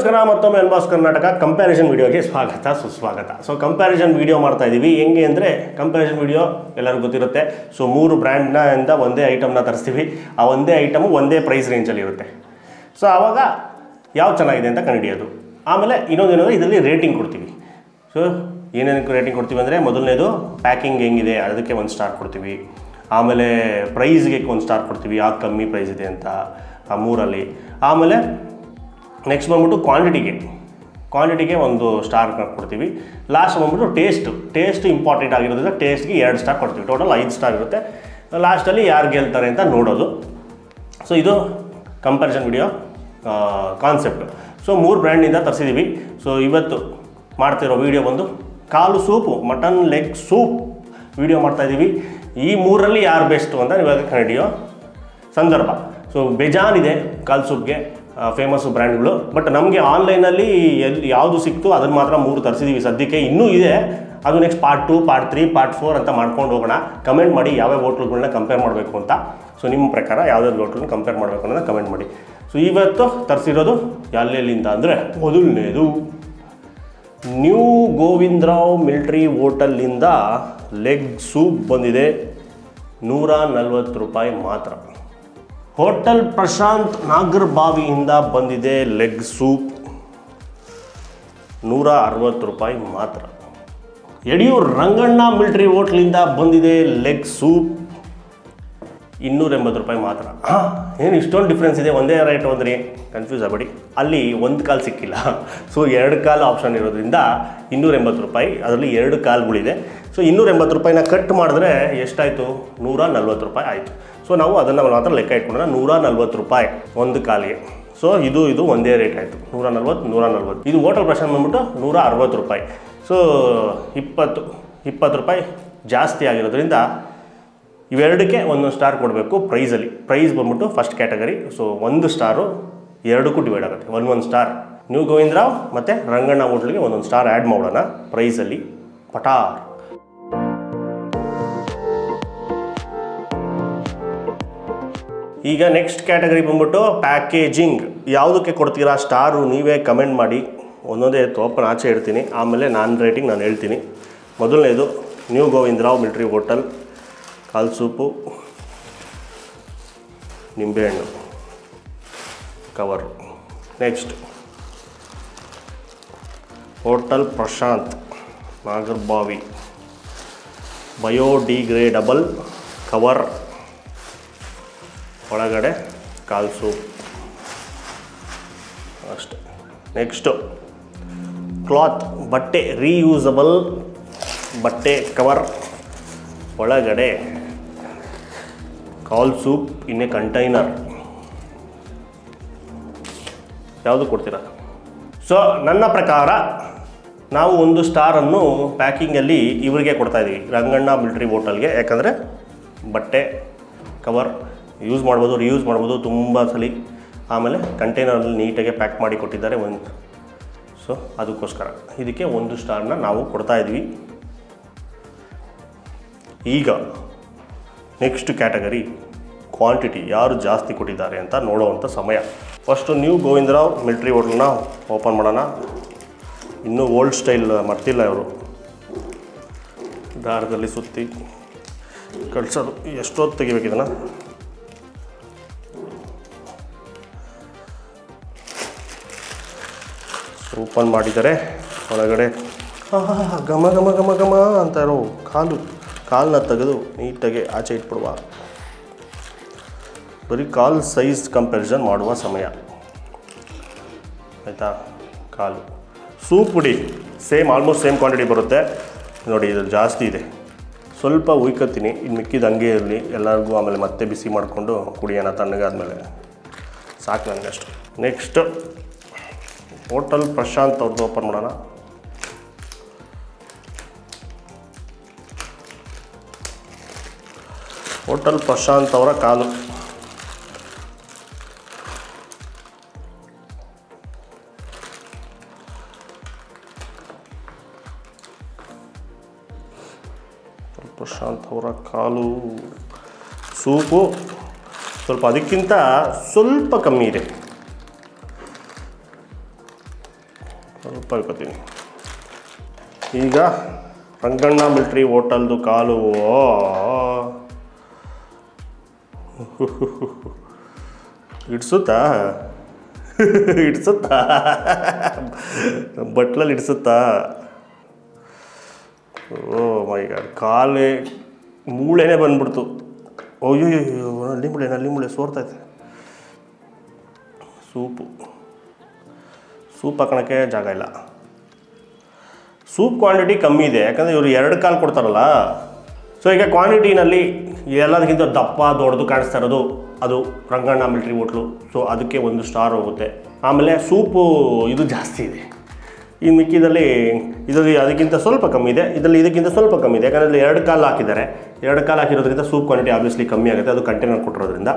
ನಮಸ್ಕಾರ ಮತ್ತೊಮ್ಮೆ ಅನ್ಬಾಸ್ ಕರ್ನಾಟಕ ಕಂಪ್ಯಾರಿಸನ್ ವಿಡಿಯೋಗೆ ಸ್ವಾಗತ ಸುಸ್ವಾಗತ. ಸೊ ಕಂಪ್ಯಾರಿಸನ್ ವಿಡಿಯೋ ಮಾಡ್ತಾ ಇದ್ದೀವಿ. ಹೆಂಗೆ ಅಂದರೆ ಕಂಪ್ಯಾರಿಸನ್ ವಿಡಿಯೋ ಎಲ್ಲರಿಗೂ ಗೊತ್ತಿರುತ್ತೆ. ಸೊ 3 ಬ್ರ್ಯಾಂಡ್ನಿಂದ ಒಂದೇ ಐಟಮ್ನ ತರಿಸ್ತೀವಿ. ಆ ಒಂದೇ ಐಟಮು ಒಂದೇ ಪ್ರೈಸ್ ರೇಂಜಲ್ಲಿ ಇರುತ್ತೆ. ಸೊ ಆವಾಗ ಯಾವ ಚೆನ್ನಾಗಿದೆ ಅಂತ ಕಂಡುಹಿಡಿಯೋದು. ಆಮೇಲೆ ಇನ್ನೊಂದೇನಂದರೆ ಇದರಲ್ಲಿ ರೇಟಿಂಗ್ ಕೊಡ್ತೀವಿ. ಸೊ ಏನೇನಕ್ಕೆ ರೇಟಿಂಗ್ ಕೊಡ್ತೀವಿ ಅಂದರೆ ಮೊದಲನೇದು ಪ್ಯಾಕಿಂಗ್ ಹೆಂಗಿದೆ ಅದಕ್ಕೆ 1 ಸ್ಟಾರ್ ಕೊಡ್ತೀವಿ. ಆಮೇಲೆ ಪ್ರೈಸ್ಗೆ 1 ಸ್ಟಾರ್ ಕೊಡ್ತೀವಿ, ಯಾಕೆ ಕಮ್ಮಿ ಪ್ರೈಸ್ ಇದೆ ಅಂತ ಆ 3ಅಲ್ಲಿ. ಆಮೇಲೆ ನೆಕ್ಸ್ಟ್ ಬಂದ್ಬಿಟ್ಟು ಕ್ವಾಂಟಿಟಿಗೆ 1 ಸ್ಟಾರ್ ಕೊಡ್ತೀವಿ. ಲಾಸ್ಟ್ ಬಂದ್ಬಿಟ್ಟು ಟೇಸ್ಟ್ ಇಂಪಾರ್ಟೆಂಟ್ ಆಗಿರೋದ್ರಿಂದ ಟೇಸ್ಟ್ಗೆ 2 ಸ್ಟಾರ್ ಕೊಡ್ತೀವಿ. ಟೋಟಲ್ 5 ಸ್ಟಾರ್ ಇರುತ್ತೆ. ಲಾಸ್ಟಲ್ಲಿ ಯಾರು ಗೆಲ್ತಾರೆ ಅಂತ ನೋಡೋದು. ಸೊ ಇದು ಕಂಪ್ಯಾರಿಸನ್ ವಿಡಿಯೋ ಕಾನ್ಸೆಪ್ಟ್. ಸೊ 3 ಬ್ರ್ಯಾಂಡಿಂದ ತರಿಸಿದ್ದೀವಿ. ಸೊ ಇವತ್ತು ಮಾಡ್ತಿರೋ ವಿಡಿಯೋ ಬಂದು ಕಾಲು soup, mutton leg soup video ಮಾಡ್ತಾಯಿದ್ದೀವಿ. ಈ 3ರಲ್ಲಿ ಯಾರು ಬೆಸ್ಟು ಅಂತ ಇವಾಗ ಕಂಡುಹಿಡಿಯೋ ಸಂದರ್ಭ. ಸೊ ಬೇಜಾನಿದೆ ಕಾಲು ಸೂಪ್ಗೆ ಫೇಮಸ್ಸು ಬ್ರ್ಯಾಂಡ್ಗಳು. ಬಟ್ ನಮಗೆ ಆನ್ಲೈನಲ್ಲಿ ಯಾವುದು ಸಿಕ್ತು ಅದನ್ನು ಮಾತ್ರ 3 ತರಿಸಿದ್ದೀವಿ ಸದ್ಯಕ್ಕೆ. ಇನ್ನೂ ಇದೆ, ಅದು ನೆಕ್ಸ್ಟ್ ಪಾರ್ಟ್ 2, ಪಾರ್ಟ್ 3, ಪಾರ್ಟ್ 4 ಅಂತ ಮಾಡ್ಕೊಂಡು ಹೋಗೋಣ. ಕಮೆಂಟ್ ಮಾಡಿ ಯಾವ್ಯಾವ ಹೋಟ್ಲುಗಳನ್ನ ಕಂಪೇರ್ ಮಾಡಬೇಕು ಅಂತ. ಸೊ ನಿಮ್ಮ ಪ್ರಕಾರ ಯಾವ್ಯಾವ ಹೋಟ್ಲನ್ನ ಕಂಪೇರ್ ಮಾಡಬೇಕು ಅನ್ನೋದನ್ನ ಕಮೆಂಟ್ ಮಾಡಿ. ಸೊ ಇವತ್ತು ತರಿಸಿರೋದು ಎಲ್ಲೆಲ್ಲಿಂದ ಅಂದರೆ ಮೊದಲನೇದು ನ್ಯೂ ಗೋವಿಂದರಾವ್ ಮಿಲಿಟ್ರಿ ಹೋಟೆಲ್ನಿಂದ ಲೆಗ್ ಸೂಪ್ ಬಂದಿದೆ. 140 ರೂಪಾಯಿ ಮಾತ್ರ. ಹೋಟೆಲ್ ಪ್ರಶಾಂತ್ ನಾಗರಬಾವಿಯಿಂದ ಬಂದಿದೆ ಲೆಗ್ ಸೂಪ್, 160 ರೂಪಾಯಿ ಮಾತ್ರ. ಯಡಿಯೂರು ರಂಗಣ್ಣ ಮಿಲಿಟ್ರಿ ಹೋಟ್ಲಿಂದ ಬಂದಿದೆ ಲೆಗ್ ಸೂಪ್, 280 ರೂಪಾಯಿ ಮಾತ್ರ. ಏನು ಇಷ್ಟೊಂದು ಡಿಫ್ರೆನ್ಸ್ ಇದೆ, ಒಂದೇ ರೇಟ್ ಅಂದರೆ ಕನ್ಫ್ಯೂಸ್ ಆಗಬೇಡಿ. ಅಲ್ಲಿ 1 ಕಾಲು ಸಿಕ್ಕಿಲ್ಲ. ಸೊ 2 ಕಾಲು ಆಪ್ಷನ್ ಇರೋದ್ರಿಂದ 280 ರೂಪಾಯಿ, ಅದರಲ್ಲಿ 2 ಕಾಲುಗಳಿದೆ. ಸೊ 280 ರೂಪಾಯಿನ ಕಟ್ ಮಾಡಿದ್ರೆ ಎಷ್ಟಾಯಿತು? 140 ರೂಪಾಯಿ ಆಯಿತು. ಸೊ ನಾವು ಅದನ್ನು ಮಾತ್ರ ಲೆಕ್ಕ ಇಟ್ಕೊಂಡ್ರೆ 140 ರೂಪಾಯಿ 1 ಕಾಲಿಗೆ. ಸೊ ಇದು ಒಂದೇ ರೇಟ್ ಆಯಿತು, 140. ಇದು ಹೋಟೆಲ್ ಪ್ರಶಾಂತ್ ಬಂದ್ಬಿಟ್ಟು 160 ರೂಪಾಯಿ. ಸೊ 20 ರೂಪಾಯಿ ಜಾಸ್ತಿ ಆಗಿರೋದ್ರಿಂದ ಇವೆರಡಕ್ಕೆ 1 ಸ್ಟಾರ್ ಕೊಡಬೇಕು ಪ್ರೈಸಲ್ಲಿ. ಪ್ರೈಸ್ ಬಂದ್ಬಿಟ್ಟು ಫಸ್ಟ್ ಕ್ಯಾಟಗರಿ. ಸೊ 1 ಸ್ಟಾರು 2ಕ್ಕೂ ಡಿವೈಡ್ ಆಗುತ್ತೆ. 1 ಸ್ಟಾರ್ ನ್ಯೂ ಗೋವಿಂದರಾವ್ ಮತ್ತು ರಂಗಣ್ಣ ಹೋಟ್ಲಿಗೆ 1 ಸ್ಟಾರ್ ಆ್ಯಡ್ ಮಾಡೋಣ ಪ್ರೈಸಲ್ಲಿ. ಪಟಾರ್. ಈಗ ನೆಕ್ಸ್ಟ್ ಕ್ಯಾಟಗರಿ ಬಂದ್ಬಿಟ್ಟು ಪ್ಯಾಕೇಜಿಂಗ್. ಯಾವುದಕ್ಕೆ ಕೊಡ್ತೀರಾ ಸ್ಟಾರು ನೀವೇ ಕಮೆಂಟ್ ಮಾಡಿ. ಒಂದೊಂದೇ ಓಪನ್ ಆಚೆ ಇಡ್ತೀನಿ, ಆಮೇಲೆ ರೇಟಿಂಗ್ ನಾನು ಹೇಳ್ತೀನಿ. ಮೊದಲನೇದು ನ್ಯೂ ಗೋವಿಂದರಾವ್ ಮಿಲಿಟ್ರಿ ಹೋಟೆಲ್ ಕಾಲು ಸೂಪು, ನಿಂಬೆಹಣ್ಣು cover. Next hotel Prashanth Nagarbhavi biodegradable cover, ಒಳಗಡೆ ಕಾಲು ಸೂಪ್ ಅಷ್ಟೆ. ನೆಕ್ಸ್ಟು ಕ್ಲಾತ್ ಬಟ್ಟೆ, ರೀಯೂಸಬಲ್ ಬಟ್ಟೆ ಕವರ್, ಒಳಗಡೆ ಕಾಲ್ ಸೂಪ್ ಇನ್ ಎ ಕಂಟೈನರ್. ಯಾವುದು ಕೊಡ್ತೀರಾ? ಸೊ ನನ್ನ ಪ್ರಕಾರ ನಾವು 1 ಸ್ಟಾರನ್ನು ಪ್ಯಾಕಿಂಗಲ್ಲಿ ಇವರಿಗೆ ಕೊಡ್ತಾಯಿದ್ದೀವಿ, ರಂಗಣ್ಣ ಮಿಲಿಟ್ರಿ ಹೋಟೆಲ್ಗೆ. ಯಾಕಂದರೆ ಬಟ್ಟೆ ಕವರ್ ಯೂಸ್ ಮಾಡ್ಬೋದು, ರಿಯೂಸ್ ಮಾಡ್ಬೋದು ತುಂಬ ಸಲ. ಆಮೇಲೆ ಕಂಟೈನರಲ್ಲಿ ನೀಟಾಗಿ ಪ್ಯಾಕ್ ಮಾಡಿ ಕೊಟ್ಟಿದ್ದಾರೆ ಸೊ ಅದಕ್ಕೋಸ್ಕರ ಇದಕ್ಕೆ 1 ಸ್ಟಾರ್ನ ನಾವು ಕೊಡ್ತಾಯಿದ್ವಿ. ಈಗ ನೆಕ್ಸ್ಟ್ ಕ್ಯಾಟಗರಿ ಕ್ವಾಂಟಿಟಿ, ಯಾರು ಜಾಸ್ತಿ ಕೊಟ್ಟಿದ್ದಾರೆ ಅಂತ ನೋಡೋವಂಥ ಸಮಯ. ಫಸ್ಟು ನ್ಯೂ ಗೋವಿಂದರಾವ್ ಮಿಲಿಟ್ರಿ ಹೋಟೆಲ್ನ ಓಪನ್ ಮಾಡೋಣ. ಇನ್ನೂ ಓಲ್ಡ್ ಸ್ಟೈಲ್ ಮರ್ತಿಲ್ಲ ಇವರು, ದಾರದಲ್ಲಿ ಸುತ್ತಿ ಕಳಿಸೋದು. ಎಷ್ಟೊತ್ತು ತೆಗಿಬೇಕಿದನ್ನು? ಓಪನ್ ಮಾಡಿದರೆ ಒಳಗಡೆ ಘಮ ಘಮ ಘಮ ಘಮ ಅಂತ ಇರೋ ಕಾಲನ್ನ ತೆಗೆದು ನೀಟಾಗಿ ಆಚೆ ಇಟ್ಬಿಡುವ. ಬರೀ ಕಾಲು ಸೈಜ್ ಕಂಪ್ಯಾರಿಸನ್ ಮಾಡುವ ಸಮಯ ಆಯಿತಾ. ಕಾಲು ಸೂಪ್ ಪುಡಿ ಆಲ್ಮೋಸ್ಟ್ ಸೇಮ್ ಕ್ವಾಂಟಿಟಿ ಬರುತ್ತೆ ನೋಡಿ. ಇದು ಜಾಸ್ತಿ ಇದೆ, ಸ್ವಲ್ಪ ಉಯ್ಕೊತೀನಿ. ಇನ್ನು ಮಿಕ್ಕಿದ ಹಂಗೆ ಇರಲಿ ಎಲ್ಲರಿಗೂ. ಆಮೇಲೆ ಮತ್ತೆ ಬಿಸಿ ಮಾಡಿಕೊಂಡು ಕುಡಿಯೋಣ ತಣ್ಣಗಾದ್ಮೇಲೆ, ಸಾಕು ನನಗಷ್ಟು. ನೆಕ್ಸ್ಟ್ ಹೋಟೆಲ್ ಪ್ರಶಾಂತ್ ಅವ್ರದ್ದು ಓಪನ್ ಮಾಡೋಣ. ಹೋಟೆಲ್ ಪ್ರಶಾಂತ್ ಅವರ ಕಾಲು. ಪ್ರಶಾಂತ್ ಅವರ ಕಾಲು ಸೂಪು ಸ್ವಲ್ಪ ಅದಕ್ಕಿಂತ ಸ್ವಲ್ಪ ಕಮ್ಮಿ ಇದೆ. ತುಪ್ಪ ಹಾಕೋತೀನಿ. ಈಗ ರಂಗಣ್ಣ ಮಿಲ್ಟ್ರಿ ಹೋಟೆಲ್ದು ಕಾಲು ಇಡ್ಸುತ್ತಾ ಇಡ್ಸುತ್ತಾ ಬಟ್ಲಲ್ಲಿ ಇಡ್ಸುತ್ತಾ. ಓ ಮೈ ಗಾಡ್, ಕಾಲೇ ಮೂಳೆನೇ ಬಂದ್ಬಿಡ್ತು. ಅಯ್ಯೋ ನಲ್ಲಿ ಮೂಳೆ ಸೋರ್ತೈತೆ. ಸೂಪ್ ಹಾಕೋಕ್ಕೆ ಜಾಗ ಇಲ್ಲ. ಸೂಪ್ ಕ್ವಾಂಟಿಟಿ ಕಮ್ಮಿ ಇದೆ, ಯಾಕಂದರೆ ಇವರು 2 ಕಾಲು ಕೊಡ್ತಾರಲ್ಲ. ಸೊ ಈಗ ಕ್ವಾಂಟಿಟಿನಲ್ಲಿ ಎಲ್ಲದಕ್ಕಿಂತ ದಪ್ಪ ದೊಡ್ಡದು ಕಾಣಿಸ್ತಾ ಇರೋದು ಅದು ರಂಗಣ್ಣ ಮಿಲ್ಟ್ರಿ ಹೋಟ್ಲು. ಸೊ ಅದಕ್ಕೆ 1 ಸ್ಟಾರ್ ಹೋಗುತ್ತೆ. ಆಮೇಲೆ ಸೂಪು ಇದು ಜಾಸ್ತಿ ಇದೆ. ಈ ಮಿಕ್ಕಿದಲ್ಲಿ ಇದರಲ್ಲಿ ಅದಕ್ಕಿಂತ ಸ್ವಲ್ಪ ಕಮ್ಮಿ ಇದೆ, ಇದರಲ್ಲಿ ಇದಕ್ಕಿಂತ ಸ್ವಲ್ಪ ಕಮ್ಮಿ ಇದೆ. ಯಾಕಂದರೆ 2 ಕಾಲು ಹಾಕಿದ್ದಾರೆ. 2 ಕಾಲು ಹಾಕಿರೋದ್ರಿಂದ ಸೂಪ್ ಕ್ವಾಂಟಿಟಿ ಆಬ್ವಿಯಸ್ಲಿ ಕಮ್ಮಿ ಆಗುತ್ತೆ. ಅದು ಕಂಟೈನರ್ ಕೊಟ್ಟಿರೋದ್ರಿಂದ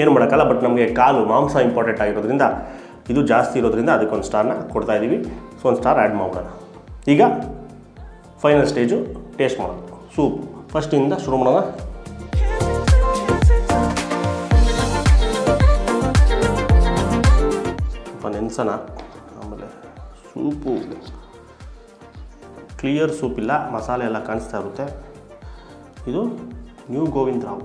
ಏನು ಮಾಡೋಕ್ಕಲ್ಲ. ಬಟ್ ನಮಗೆ ಕಾಲು ಮಾಂಸ ಇಂಪಾರ್ಟೆಂಟ್ ಆಗಿರೋದ್ರಿಂದ ಇದು ಜಾಸ್ತಿ ಇರೋದ್ರಿಂದ ಅದಕ್ಕೊಂದು ಸ್ಟಾರ್ನ ಕೊಡ್ತಾಯಿದ್ದೀವಿ. ಸೊ 1 ಸ್ಟಾರ್ ಆ್ಯಡ್ ಮಾಡೋಣ. ಈಗ ಫೈನಲ್ ಸ್ಟೇಜು ಟೇಸ್ಟ್ ಮಾಡೋದು. ಸೂಪ್ ಫಸ್ಟಿಂದ ಶುರು ಮಾಡೋಣ. ಸ್ವಲ್ಪ ನೆನೆಸೋಣ. ಆಮೇಲೆ ಸೂಪು ಕ್ಲಿಯರ್ ಸೂಪ್ ಇಲ್ಲ, ಮಸಾಲೆ ಎಲ್ಲ ಕಾಣಿಸ್ತಾ ಇರುತ್ತೆ. ಇದು ನ್ಯೂ ಗೋವಿಂದ್ ರಾವ್.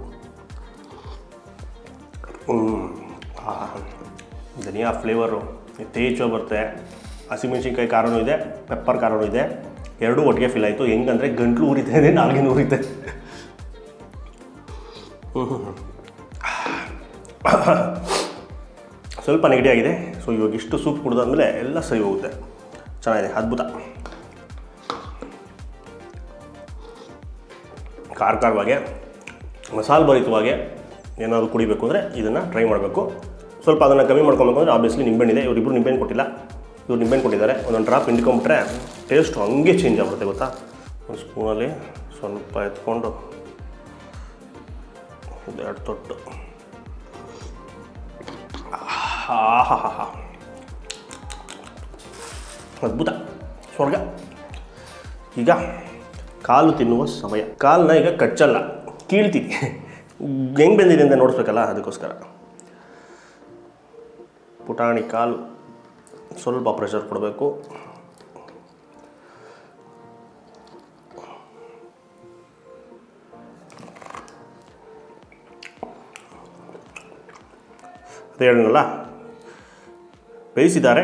ಧನಿಯಾ ಫ್ಲೇವರು ಯಥೇಚ್ಛವಾಗಿ ಬರುತ್ತೆ. ಹಸಿಮೆಣ್ಸಿನ್ಕಾಯಿ ಖಾರನೂ ಇದೆ, ಪೆಪ್ಪರ್ ಖಾರನೂ ಇದೆ. ಎರಡೂ ಒಟ್ಟಿಗೆ ಫೀಲ್ ಆಯಿತು. ಹೆಂಗಂದರೆ ಗಂಟ್ಲು ಉರಿತಾ ಇದೆ, ನಾಲ್ಗೆ ಉರಿತೆ. ಸ್ವಲ್ಪ ನೆಗಡಿ ಆಗಿದೆ. ಸೊ ಇವಾಗ ಇಷ್ಟು ಸೂಪ್ ಕುಡಿದಾದ್ಮೇಲೆ ಎಲ್ಲ ಸರಿ ಹೋಗುತ್ತೆ. ಚೆನ್ನಾಗಿದೆ, ಅದ್ಭುತ. ಖಾರವಾಗೆ ಮಸಾಲೆ ಭರಿತವಾಗೆ ಏನಾದರೂ ಕುಡಿಬೇಕು ಅಂದರೆ ಇದನ್ನು ಟ್ರೈ ಮಾಡಬೇಕು. ಸ್ವಲ್ಪ ಅದನ್ನು ಕಮ್ಮಿ ಮಾಡ್ಕೊಬೇಕು ಅಂದರೆ ಆಬ್ವಿಯಸ್ಲಿ ನಿಂಬೆಹಣ್ಣಿದೆ. ಇವರಿಬ್ಬರು ನಿಂಬೆಹಣ್ಣು ಕೊಟ್ಟಿಲ್ಲ, ಇವ್ರು ನಿಂಬೆಹಣ್ಣು ಕೊಟ್ಟಿದ್ದಾರೆ. ಒಂದೊಂದು ಡ್ರಾಪ್ ಹಿಂಡ್ಕೊಂಬಿಟ್ರೆ ಟೇಸ್ಟು ಹಂಗೆ ಚೇಂಜ್ ಆಗುತ್ತೆ ಗೊತ್ತಾ. ಒಂದು ಸ್ಪೂನಲ್ಲಿ ಸ್ವಲ್ಪ ಎತ್ಕೊಂಡು 2 ತೊಟ್ಟು. ಅದ್ಭುತ, ಸ್ವರ್ಗ. ಈಗ ಕಾಲು ತಿನ್ನುವ ಸಮಯ. ಕಾಲನ್ನ ಈಗ ಕಚ್ಚಲ್ಲ, ಕೀಳ್ತೀನಿ. ಹೆಂಗೆ ಬಂದಿದೆ ಅಂತ ನೋಡಿಸ್ಬೇಕಲ್ಲ, ಅದಕ್ಕೋಸ್ಕರ. ಪುಟಾಣಿ ಕಾಲು ಸ್ವಲ್ಪ ಪ್ರೆಷರ್ ಕೊಡಬೇಕು. ಅದೇ ಹೇಳೋಣಲ್ಲ, ಬೇಯಿಸಿದ್ದಾರೆ.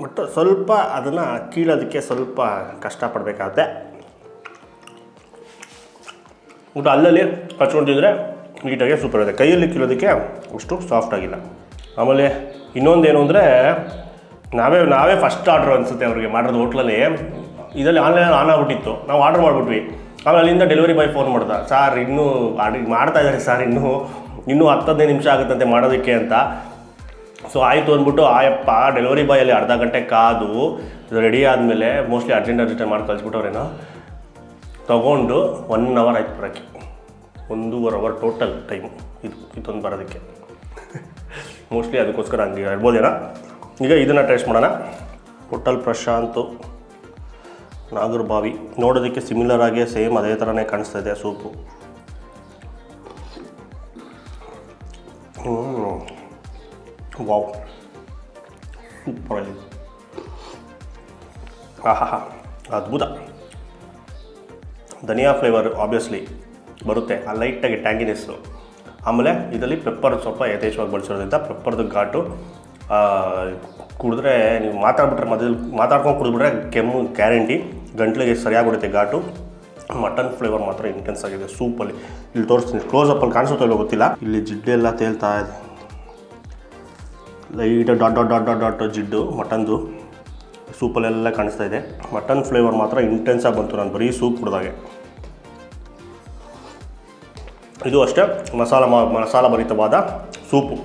ಬಟ್ ಸ್ವಲ್ಪ ಅದನ್ನು ಕೀಳೋದಕ್ಕೆ ಸ್ವಲ್ಪ ಕಷ್ಟಪಡಬೇಕಾಗತ್ತೆ. ಊಟ ಅಲ್ಲಲ್ಲಿ ಕಚ್ಕೊಳ್ತಿದ್ರೆ ನೀಟಾಗಿ ಸೂಪರ್ ಇದೆ. ಕೈಯಲ್ಲಿ ಕೀಳೋದಕ್ಕೆ ಅಷ್ಟು ಸಾಫ್ಟ್ ಆಗಿಲ್ಲ. ಆಮೇಲೆ ಇನ್ನೊಂದೇನು ಅಂದರೆ ನಾವೇ ಫಸ್ಟ್ ಆರ್ಡ್ರ್ ಅನಿಸುತ್ತೆ ಅವ್ರಿಗೆ ಮಾಡೋದು ಹೋಟ್ಲಲ್ಲಿ. ಇದರಲ್ಲಿ ಆನ್ಲೈನಲ್ಲಿ ಆನ್ ಆಗಿಬಿಟ್ಟಿತ್ತು, ನಾವು ಆರ್ಡ್ರ್ ಮಾಡಿಬಿಟ್ವಿ. ಆಮೇಲೆ ಅಲ್ಲಿಂದ ಡೆಲಿವರಿ ಬಾಯ್ ಫೋನ್ ಮಾಡ್ದ, ಸರ್ ಇನ್ನೂ ಮಾಡ್ತಾಯಿದ್ದಾರೆ ಸರ್, ಇನ್ನೂ 10-15 ನಿಮಿಷ ಆಗುತ್ತಂತೆ ಮಾಡೋದಕ್ಕೆ ಅಂತ. ಸೊ ಆಯಿತು ಅಂದ್ಬಿಟ್ಟು ಆಯಪ್ಪ ಡೆಲಿವರಿ ಬಾಯಲ್ಲಿ ಅರ್ಧ ಗಂಟೆ ಕಾದು ಇದು ರೆಡಿ ಆದಮೇಲೆ ಮೋಸ್ಟ್ಲಿ ಅರ್ಜೆಂಟ್ ಮಾಡಿ ಕಳಿಸ್ಬಿಟ್ಟವ್ರೇನೋ. ತೊಗೊಂಡು 1 ಅವರ್ ಆಯ್ತು ಬರೋಕ್ಕೆ. 1.5 ಅವರ್ ಟೋಟಲ್ ಟೈಮು ಇದೊಂದು ಬರೋದಕ್ಕೆ. ಮೋಸ್ಟ್ಲಿ ಅದಕ್ಕೋಸ್ಕರ ಹಂಗೆ ಇರ್ಬೋದೇನೋ. ಈಗ ಇದನ್ನು ಟೇಸ್ಟ್ ಮಾಡೋಣ. ಹೋಟೆಲ್ ಪ್ರಶಾಂತು ನಾಗರಬಾವಿ. ನೋಡೋದಕ್ಕೆ ಸಿಮಿಲರ್ ಆಗಿ ಸೇಮ್ ಅದೇ ಥರನೇ ಕಾಣಿಸ್ತಾ ಇದೆ ಸೂಪು. ವಾವ್, ಸೂಪರಾಗಿದೆ. ಆಹಾ, ಅದ್ಭುತ. ಧನಿಯಾ ಫ್ಲೇವರ್ ಆಬ್ವಿಯಸ್ಲಿ ಬರುತ್ತೆ, ಆ ಲೈಟಾಗಿ ಟ್ಯಾಂಗಿನೆಸ್ಸು. ಆಮೇಲೆ ಇದರಲ್ಲಿ ಪೆಪ್ಪರ್ ಸ್ವಲ್ಪ ಯಥೇಚ್ಛವಾಗಿ ಬಳಸಿರೋದ್ರಿಂದ ಪೆಪ್ಪರ್ದು ಘಾಟು ಕುಡಿದ್ರೆ, ನೀವು ಮಾತಾಡ್ಕೊಂಡು ಕುಡಿದ್ಬಿಟ್ರೆ ಕೆಮ್ಮು ಗ್ಯಾರಂಟಿ. ಗಂಟ್ಲಿಗೆ ಸರಿಯಾಗಿ ಬಿಡುತ್ತೆ ಘಾಟು. ಮಟನ್ ಫ್ಲೇವರ್ ಮಾತ್ರ ಇಂಟೆನ್ಸ್ ಆಗಿದೆ ಸೂಪಲ್ಲಿ. ಇಲ್ಲಿ ತೋರಿಸ್ತೀನಿ, ಕ್ಲೋಸಪ್ಪಲ್ಲಿ ಕಾಣಿಸುತ್ತೋ ಇಲ್ಲೋ ಗೊತ್ತಿಲ್ಲ. ಇಲ್ಲಿ ಜಿಡ್ಡೆಲ್ಲ ತೇಲ್ತಾ ಇದೆ, ಲೈಟ್ ಡಾಟ್ ಜಿಡ್ಡು ಮಟನ್ದು ಸೂಪಲ್ಲೆಲ್ಲ ಕಾಣಿಸ್ತಾ ಇದೆ. ಮಟನ್ ಫ್ಲೇವರ್ ಮಾತ್ರ ಇಂಟೆನ್ಸಾಗಿ ಬಂತು ನಾನು ಬರೀ ಸೂಪ್ ಕುಡಿದಾಗೆ. ಇದು ಅಷ್ಟೇ ಮಸಾಲ ಭರಿತವಾದ ಸೂಪು.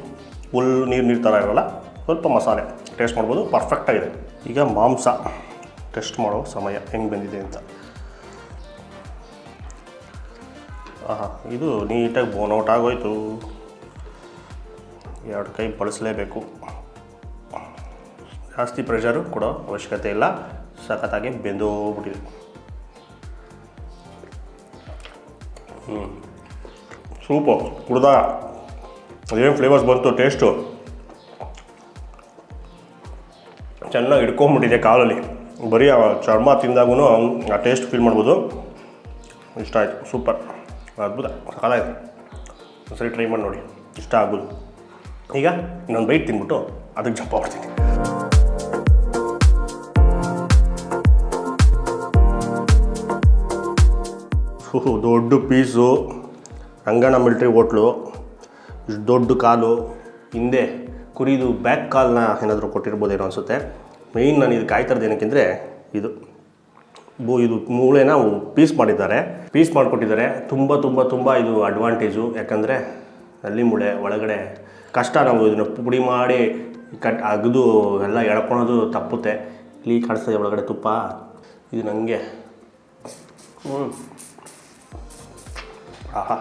ಫುಲ್ ನೀರು ಥರ ಇರೋಲ್ಲ, ಸ್ವಲ್ಪ ಮಸಾಲೆ ಟೇಸ್ಟ್ ಮಾಡ್ಬೋದು. ಪರ್ಫೆಕ್ಟಾಗಿದೆ. ಈಗ ಮಾಂಸ ಟೆಸ್ಟ್ ಮಾಡೋ ಸಮಯ, ಹೆಂಗೆ ಬಂದಿದೆ ಅಂತ. ಆಹಾ, ಇದು ನೀಟಾಗಿ ಬೋನೌಟ್ ಆಗೋಯ್ತು. 2 ಕೈ ಬಳಸಲೇಬೇಕು. ಜಾಸ್ತಿ ಪ್ರೆಷರು ಕೊಡೋ ಅವಶ್ಯಕತೆ ಇಲ್ಲ, ಸಖತ್ತಾಗಿ ಬೆಂದೋಗ್ಬಿಟ್ಟಿದೆ. ಸೂಪು ಕುಡ್ದಾಗ ಅದೇನು ಫ್ಲೇವರ್ಸ್ ಬಂತು, ಟೇಸ್ಟು ಚೆನ್ನಾಗಿ ಹಿಡ್ಕೊಂಬಿಟ್ಟಿದೆ ಕಾಲಲ್ಲಿ. ಬರೀ ಆ ಚರ್ಮ ತಿಂದಾಗೂ ಆ ಟೇಸ್ಟ್ ಫೀಲ್ ಮಾಡ್ಬೋದು. ಇಷ್ಟ ಆಯಿತು, ಸೂಪರ್, ಅದ್ಭುತ, ಸಾಕಾಯ್ತು. ಸರಿ ಟ್ರೈ ಮಾಡಿ ನೋಡಿ, ಇಷ್ಟ ಆಗ್ಬೋದು. ಈಗ ಇನ್ನೊಂದು ಬೈಟ್ ತಿಂದ್ಬಿಟ್ಟು ಅದಕ್ಕೆ ಜಂಪ್ ಮಾಡ್ತೀನಿ. ದೊಡ್ಡ ಪೀಸು, ರಂಗಣ್ಣ ಮಿಲ್ಟ್ರಿ ಹೋಟ್ಲು, ಇಷ್ಟು ದೊಡ್ಡ ಕಾಲು, ಹಿಂದೆ ಕುರಿದು ಬ್ಯಾಕ್ ಕಾಲನ್ನ ಏನಾದರೂ ಕೊಟ್ಟಿರ್ಬೋದೇನೋ ಅನಿಸುತ್ತೆ. ಮೇಯ್ನ್ ನಾನು ಇದು ಕಾಯ್ತಾರದು ಏನಕ್ಕೆಂದರೆ ಇದು ಮೂಳೆನ ಪೀಸ್ ಮಾಡಿದ್ದಾರೆ, ಪೀಸ್ ಮಾಡಿಕೊಟ್ಟಿದ್ದಾರೆ. ತುಂಬ ಇದು ಅಡ್ವಾಂಟೇಜು. ಯಾಕಂದರೆ ಅಲ್ಲಿ ಮೂಳೆ ಒಳಗಡೆ ಕಷ್ಟ, ನಾವು ಇದನ್ನು ಪುಡಿ ಮಾಡಿ ಅಗದು ಎಲ್ಲ ಎಳ್ಕೊಳೋದು ತಪ್ಪುತ್ತೆ. ಇಲ್ಲಿ ಕಾಣಿಸ್ತದೆ ಒಳಗಡೆ ತುಪ್ಪ, ಇದು ನನಗೆ ಆಹಾ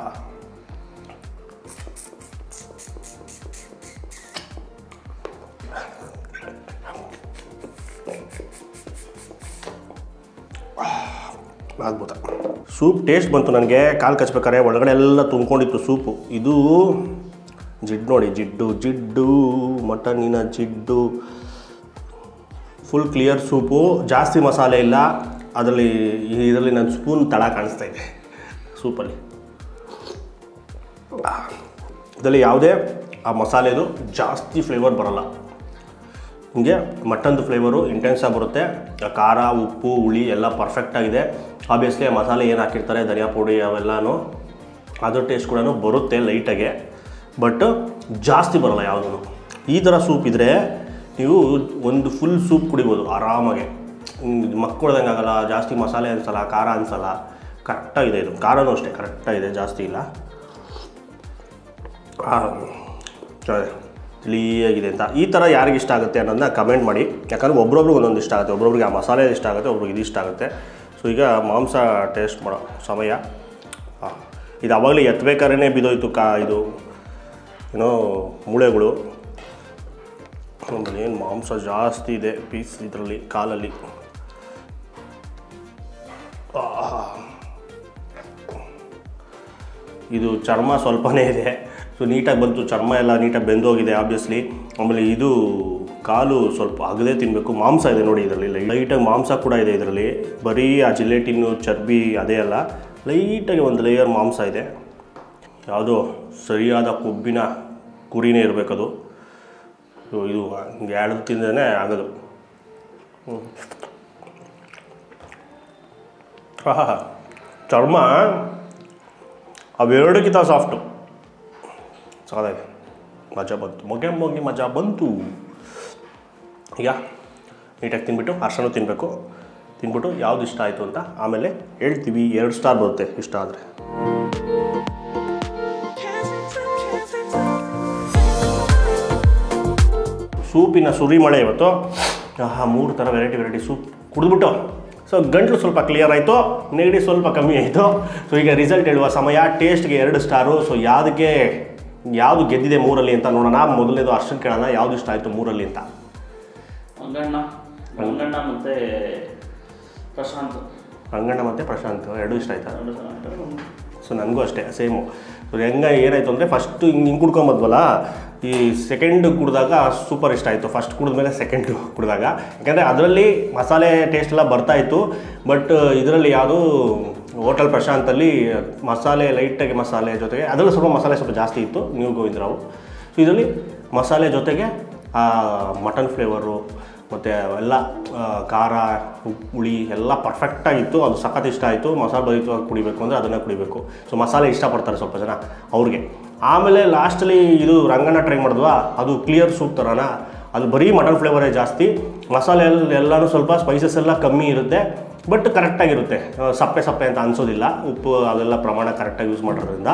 ಅದ್ಭುತ. ಸೂಪ್ ಟೇಸ್ಟ್ ಬಂತು ನನಗೆ. ಕಾಲು ಕಚ್ಬೇಕಾರೆ ಒಳಗಡೆ ಎಲ್ಲ ತುಂಬ್ಕೊಂಡಿತ್ತು ಸೂಪು. ಇದು ಜಿಡ್ಡು ನೋಡಿ, ಜಿಡ್ಡು ಮಟನಿನ ಜಿಡ್ಡು. ಫುಲ್ ಕ್ಲಿಯರ್ ಸೂಪು, ಜಾಸ್ತಿ ಮಸಾಲೆ ಇಲ್ಲ ಇದರಲ್ಲಿ ನನ್ನ ಸ್ಪೂನ್ ತಳ ಕಾಣಿಸ್ತಾ ಇದೆ ಸೂಪಲ್ಲಿ. ಇದರಲ್ಲಿ ಯಾವುದೇ ಆ ಮಸಾಲೆದು ಜಾಸ್ತಿ ಫ್ಲೇವರ್ ಬರೋಲ್ಲ. ಹಿಂಗೆ ಮಟನ್ದು ಫ್ಲೇವರು ಇಂಟೆನ್ಸಾಗಿ ಬರುತ್ತೆ. ಖಾರ, ಉಪ್ಪು, ಹುಳಿ ಎಲ್ಲ ಪರ್ಫೆಕ್ಟಾಗಿದೆ. ಆಬ್ವಿಯಸ್ಲಿ ಆ ಮಸಾಲೆ ಏನು ಹಾಕಿರ್ತಾರೆ, ಧನಿಯಾ ಪುಡಿ ಅವೆಲ್ಲನೂ, ಅದ್ರ ಟೇಸ್ಟ್ ಕೂಡ ಬರುತ್ತೆ ಲೈಟಾಗೆ, ಬಟ್ ಜಾಸ್ತಿ ಬರೋಲ್ಲ ಯಾವುದೂ. ಈ ಥರ ಸೂಪ್ ಇದ್ದರೆ ನೀವು ಒಂದು ಫುಲ್ ಸೂಪ್ ಕುಡಿಬೋದು ಆರಾಮಾಗೆ. ಮಕ್ಕಳ್ದಂಗೆ ಆಗಲ್ಲ, ಜಾಸ್ತಿ ಮಸಾಲೆ ಅನಿಸಲ್ಲ, ಖಾರ ಅನಿಸಲ್ಲ, ಕರೆಕ್ಟಾಗಿದೆ. ಇದು ಖಾರನೂ ಅಷ್ಟೇ ಕರೆಕ್ಟಾಗಿದೆ, ಜಾಸ್ತಿ ಇಲ್ಲ. ಕ್ಲೀಯಾಗಿದೆ ಅಂತ. ಈ ಥರ ಯಾರಿಗೆ ಇಷ್ಟ ಆಗುತ್ತೆ ಅನ್ನೋದನ್ನ ಕಮೆಂಟ್ ಮಾಡಿ. ಯಾಕಂದರೆ ಒಬ್ರೊಬ್ರಿಗೆ ಒಂದೊಂದು ಇಷ್ಟ ಆಗುತ್ತೆ. ಒಬ್ರೊಬ್ರಿಗೆ ಆ ಮಸಾಲೆ ಇಷ್ಟ ಆಗುತ್ತೆ, ಒಬ್ರಿಗೆ ಇದು ಇಷ್ಟ ಆಗುತ್ತೆ. ಸೊ ಈಗ ಮಾಂಸ ಟೇಸ್ಟ್ ಮಾಡೋ ಸಮಯ. ಇದು ಆವಾಗಲೇ ಎತ್ತಬೇಕಾದ್ರೆ ಬಿದ್ದೋಯ್ತು ಇದು ಏನೋ ಮೂಳೆಗಳು. ಆಮೇಲೆ ಏನು ಮಾಂಸ ಜಾಸ್ತಿ ಇದೆ ಪೀಸ್ ಇದರಲ್ಲಿ, ಕಾಲಲ್ಲಿ. ಇದು ಚರ್ಮ ಸ್ವಲ್ಪನೇ ಇದೆ. ಸೊ ನೀಟಾಗಿ ಬಂತು, ಚರ್ಮ ಎಲ್ಲ ನೀಟಾಗಿ ಬೆಂದೋಗಿದೆ ಆಬ್ವಿಯಸ್ಲಿ. ಆಮೇಲೆ ಇದು ಕಾಲು ಸ್ವಲ್ಪ ಅಗದೇ ತಿನ್ನಬೇಕು. ಮಾಂಸ ಇದೆ ನೋಡಿ ಇದರಲ್ಲಿ, ಲೈಟಾಗಿ ಮಾಂಸ ಕೂಡ ಇದೆ ಇದರಲ್ಲಿ. ಬರೀ ಆ ಜಿಲೇಟಿನ್ನು ಚರ್ಬಿ ಅದೇ ಅಲ್ಲ, ಲೈಟಾಗಿ ಒಂದು ಲೇಯರ್ ಮಾಂಸ ಇದೆ. ಯಾವುದೋ ಸರಿಯಾದ ಕೊಬ್ಬಿನ ಕುರಿನೇ ಇರಬೇಕದು. ಸೊ ಇದು ಎರಡು ತಿಂದೇ ಆಗೋದು. ಚರ್ಮ ಅವೆರಡಕ್ಕಿಂತ ಸಾಫ್ಟು, ಸಾಕಾಗಿದೆ. ಮಜಾ ಬಂತು, ಮೊಗೆ ಮಜಾ ಬಂತು. ಈಗ ನೀಟಾಗಿ ತಿನ್ಬಿಟ್ಟು ಅರ್ಶನೂ ತಿನ್ನಬೇಕು. ತಿನ್ಬಿಟ್ಟು ಯಾವುದು ಇಷ್ಟ ಆಯಿತು ಅಂತ ಆಮೇಲೆ ಹೇಳ್ತೀವಿ. 2 ಸ್ಟಾರ್ ಬರುತ್ತೆ ಇಷ್ಟ ಆದರೆ. ಸೂಪಿನ ಸುರಿಮಳೆ ಇವತ್ತು. 3 ಥರ ವೆರೈಟಿ ಸೂಪ್ ಕುಡಿದ್ಬಿಟ್ಟು ಸೊ ಗಂಟಲು ಸ್ವಲ್ಪ ಕ್ಲಿಯರ್ ಆಯಿತು, ನೆಗಡಿ ಸ್ವಲ್ಪ ಕಮ್ಮಿ ಆಯಿತು. ಸೊ ಈಗ ರಿಸಲ್ಟ್ ಹೇಳುವ ಸಮಯ. ಟೇಸ್ಟ್ಗೆ 2 ಸ್ಟಾರು. ಸೊ ಯಾವುದು ಗೆದ್ದಿದೆ 3ರಲ್ಲಿ ಅಂತ ನೋಡೋಣ. ಮೊದಲನೇದು ಅರ್ಶನ್ ಕೇಳೋಣ, ಯಾವುದು ಇಷ್ಟ ಆಯಿತು 3ರಲ್ಲಿ ಅಂತ. ರಂಗಣ್ಣ ಮತ್ತು ಪ್ರಶಾಂತ್. ರಂಗಣ್ಣ ಮತ್ತು ಪ್ರಶಾಂತ್ 2 ಇಷ್ಟ ಆಯ್ತಾ? ಸೊ ನನಗೂ ಅಷ್ಟೇ ಸೇಮು. ಸೊ ಏನಾಯಿತು ಅಂದರೆ ಫಸ್ಟು ಹಿಂಗೆ ಕುಡ್ಕೊಂಬದ್ವಲ್ಲ, ಈ ಸೆಕೆಂಡ್ ಕುಡಿದಾಗ ಸೂಪರ್ ಇಷ್ಟ ಆಯಿತು. ಫಸ್ಟ್ ಕುಡಿದ್ಮೇಲೆ ಸೆಕೆಂಡ್ ಕುಡಿದಾಗ, ಯಾಕೆಂದರೆ ಅದರಲ್ಲಿ ಮಸಾಲೆ ಟೇಸ್ಟ್ ಎಲ್ಲ ಬರ್ತಾಯಿತ್ತು. ಬಟ್ ಇದರಲ್ಲಿ ಯಾವುದು ಹೋಟೆಲ್ ಪ್ರಶಾಂತಲ್ಲಿ ಮಸಾಲೆ ಲೈಟಾಗಿ ಮಸಾಲೆ ಜೊತೆಗೆ ಅದರಲ್ಲಿ ಸ್ವಲ್ಪ ಜಾಸ್ತಿ ಇತ್ತು, ನ್ಯೂ ಗೋವಿಂದರಾವ್. ಸೊ ಇದರಲ್ಲಿ ಮಸಾಲೆ ಜೊತೆಗೆ ಮಟನ್ ಫ್ಲೇವರು ಮತ್ತು ಎಲ್ಲ ಖಾರ, ಹುಳಿ ಎಲ್ಲ ಪರ್ಫೆಕ್ಟಾಗಿತ್ತು. ಅದು ಸಖತ್ ಇಷ್ಟ ಆಯಿತು. ಮಸಾಲೆ ಭರಿತವಾಗಿ ಕುಡಿಬೇಕು ಅಂದರೆ ಅದನ್ನೇ ಕುಡಿಬೇಕು. ಸೊ ಮಸಾಲೆ ಇಷ್ಟಪಡ್ತಾರೆ ಸ್ವಲ್ಪ ಜನ ಅವ್ರಿಗೆ. ಆಮೇಲೆ ಲಾಸ್ಟಲ್ಲಿ ಇದು ರಂಗಣ್ಣ ಟ್ರೈ ಮಾಡಿದ್ವಾ, ಅದು ಕ್ಲಿಯರ್ ಸೂಪ್ ಥರನ, ಅದು ಬರೀ ಮಟನ್ ಫ್ಲೇವರೇ ಜಾಸ್ತಿ. ಮಸಾಲೆ ಎಲ್ಲನೂ ಸ್ವಲ್ಪ ಸ್ಪೈಸಸ್ ಎಲ್ಲ ಕಮ್ಮಿ ಇರುತ್ತೆ, ಬಟ್ ಕರೆಕ್ಟಾಗಿರುತ್ತೆ. ಸಪ್ಪೆ ಅಂತ ಅನಿಸೋದಿಲ್ಲ. ಉಪ್ಪು ಅದೆಲ್ಲ ಪ್ರಮಾಣ ಕರೆಕ್ಟಾಗಿ ಯೂಸ್ ಮಾಡೋದ್ರಿಂದ.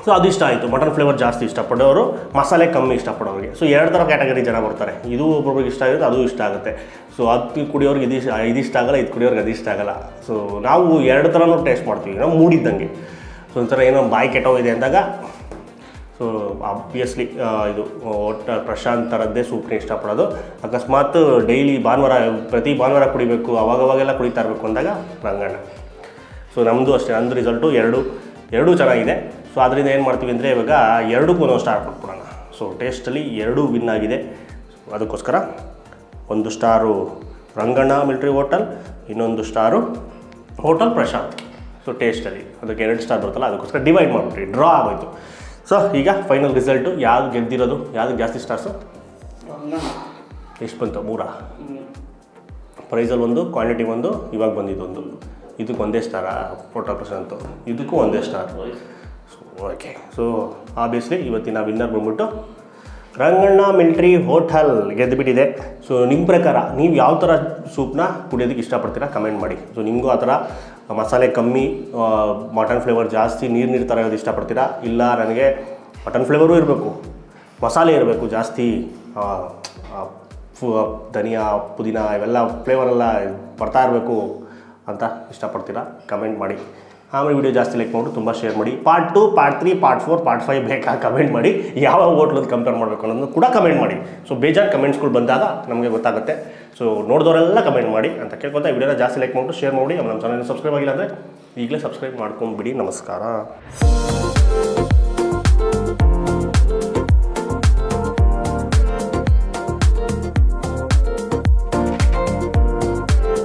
ಸೊ ಅದು ಇಷ್ಟ ಆಯಿತು. ಮಟನ್ ಫ್ಲೇವರ್ ಜಾಸ್ತಿ ಇಷ್ಟಪಡೋರು, ಮಸಾಲೆ ಕಮ್ಮಿ ಇಷ್ಟಪಡೋರಿಗೆ. ಸೊ 2 ಥರ ಕ್ಯಾಟಗರಿ ಜನ ಬರ್ತಾರೆ. ಇದು ಒಬ್ಬೊಬ್ರಿಗೆ ಇಷ್ಟ ಆಗುತ್ತೆ, ಅದು ಇಷ್ಟ ಆಗುತ್ತೆ. ಸೊ ಅದು ಕುಡಿಯೋರಿಗೆ ಇದಿಷ್ಟ ಆಗಲ್ಲ, ಇದು ಕುಡಿಯೋರಿಗೆ ಅದು ಇಷ್ಟ ಆಗಲ್ಲ. ಸೊ ನಾವು 2 ಥರನೂ ಟೇಸ್ಟ್ ಮಾಡ್ತೀವಿ, ನಾವು ಮೂಡಿದ್ದಂಗೆ. ಸೊ ಒಂಥರ ಏನೋ ಬಾಯಿ ಕೆಟ್ಟೋಗಿದೆ ಅಂದಾಗ ಸೊ ಆಬ್ವಿಯಸ್ಲಿ ಇದು ಹೋಟೆಲ್ ಪ್ರಶಾಂತ್ ಥರದ್ದೇ ಸೂಪ್ನ ಇಷ್ಟಪಡೋದು. ಅಕಸ್ಮಾತ್ ಡೈಲಿ ಪ್ರತಿ ಭಾನುವಾರ ಕುಡಿಬೇಕು, ಅವಾಗವಾಗೆಲ್ಲ ಕುಡಿತಾ ಇರಬೇಕು ಅಂದಾಗ ರಂಗಣ್ಣ. ಸೊ ನಮ್ಮದು ಅಷ್ಟೇ, ನಂದು ರಿಸಲ್ಟು 2 ಚೆನ್ನಾಗಿದೆ. ಸೊ ಅದರಿಂದ ಏನು ಮಾಡ್ತೀವಿ ಅಂದರೆ ಇವಾಗ 2ಕ್ಕೂ 1 ಸ್ಟಾರ್ ಕೊಟ್ಬಿಡೋಣ. ಸೊ ಟೇಸ್ಟಲ್ಲಿ 2 ವಿನ್ ಆಗಿದೆ. ಅದಕ್ಕೋಸ್ಕರ ಒಂದು ಸ್ಟಾರು ರಂಗಣ್ಣ ಮಿಲ್ಟ್ರಿ ಹೋಟೆಲ್, ಇನ್ನೊಂದು ಸ್ಟಾರು ಹೋಟೆಲ್ ಪ್ರಶಾಂತ್. ಸೊ ಟೇಸ್ಟಲ್ಲಿ ಅದಕ್ಕೆ 2 ಸ್ಟಾರ್ ಬರುತ್ತಲ್ಲ, ಅದಕ್ಕೋಸ್ಕರ ಡಿವೈಡ್ ಮಾಡಿಬಿಟ್ರಿ, ಡ್ರಾ ಆಗೋಯ್ತು. ಸೊ ಈಗ ಫೈನಲ್ ರಿಸಲ್ಟು ಯಾವುದು ಗೆದ್ದಿರೋದು, ಯಾವುದು ಜಾಸ್ತಿ ಸ್ಟಾರ್ಸು, ಎಷ್ಟು ಬಂತು? 3. ಪ್ರೈಸಲ್ಲಿ 1, ಕ್ವಾಂಟಿಟಿ 1, ಇವಾಗ ಬಂದಿದ್ದೊಂದು. ಇದಕ್ಕೆ 1 ಸ್ಟಾರ ಹೋಟೆಲ್ ಪ್ರಶಾಂತು, ಇದಕ್ಕೂ 1 ಸ್ಟಾರ್. ಓಕೆ, ಸೊ ಆಬ್ವಿಯಸ್ಲಿ ಇವತ್ತಿನ ವಿನ್ನರ್ ಬಂದ್ಬಿಟ್ಟು ರಂಗಣ್ಣ ಮಿಲ್ಟ್ರಿ ಹೋಟೆಲ್ ಗೆದ್ದುಬಿಟ್ಟಿದೆ. ಸೊ ನಿಮ್ಮ ಪ್ರಕಾರ ನೀವು ಯಾವ ಥರ ಸೂಪ್ನ ಕುಡಿಯೋದಕ್ಕೆ ಇಷ್ಟಪಡ್ತೀರಾ ಕಮೆಂಟ್ ಮಾಡಿ. ಸೊ ನಿಮಗೂ ಆ ಥರ ಮಸಾಲೆ ಕಮ್ಮಿ, ಮಟನ್ ಫ್ಲೇವರ್ ಜಾಸ್ತಿ, ನೀರು ಥರ ಇರೋದು ಇಷ್ಟಪಡ್ತೀರಾ, ಇಲ್ಲ ನನಗೆ ಮಟನ್ ಫ್ಲೇವರು ಇರಬೇಕು, ಮಸಾಲೆ ಇರಬೇಕು ಜಾಸ್ತಿ, ಧನಿಯಾ ಪುದೀನ ಇವೆಲ್ಲ ಫ್ಲೇವರೆಲ್ಲ ಬರ್ತಾ ಇರಬೇಕು ಅಂತ ಇಷ್ಟಪಡ್ತೀರಾ ಕಮೆಂಟ್ ಮಾಡಿ. ಆಮೇಲೆ ವಿಡಿಯೋ ಜಾಸ್ತಿ ಲೈಕ್ ಮಾಡಿ, ತುಂಬ ಶೇರ್ ಮಾಡಿ. ಪಾರ್ಟ್ 2, ಪಾರ್ಟ್ 3, ಪಾರ್ಟ್ 4, ಪಾರ್ಟ್ 5 ಬೇಕಾ ಕಮೆಂಟ್ ಮಾಡಿ. ಯಾವ ಹೋಟ್ಲದ್ದು ಕಂಪೇರ್ ಮಾಡಬೇಕು ಅನ್ನೋದನ್ನು ಕೂಡ ಕಮೆಂಟ್ ಮಾಡಿ. ಸೊ ಬೇಜಾರು ಕಮೆಂಟ್ಸ್ಗಳು ಬಂದಾಗ ನಮಗೆ ಗೊತ್ತಾಗುತ್ತೆ. ಸೊ ನೋಡಿದವರೆಲ್ಲ ಕಮೆಂಟ್ ಮಾಡಿ ಅಂತ ಕೇಳ್ಕೊತಾ ವಿಡಿಯೋನ ಜಾಸ್ತಿ ಲೈಕ್ ಮಾಡಿಬಿಟ್ಟು ಶೇರ್ ಮಾಡಿ. ನಮ್ಮ ಚಾನಲ್ನ ಸಬ್ಸ್ಕ್ರೈಬ್ ಆಗಿಲ್ಲ ಅಂದರೆ ಈಗಲೇ ಸಬ್ಸ್ಕ್ರೈಬ್ ಮಾಡ್ಕೊಂಡ್ಬಿಡಿ. ನಮಸ್ಕಾರ.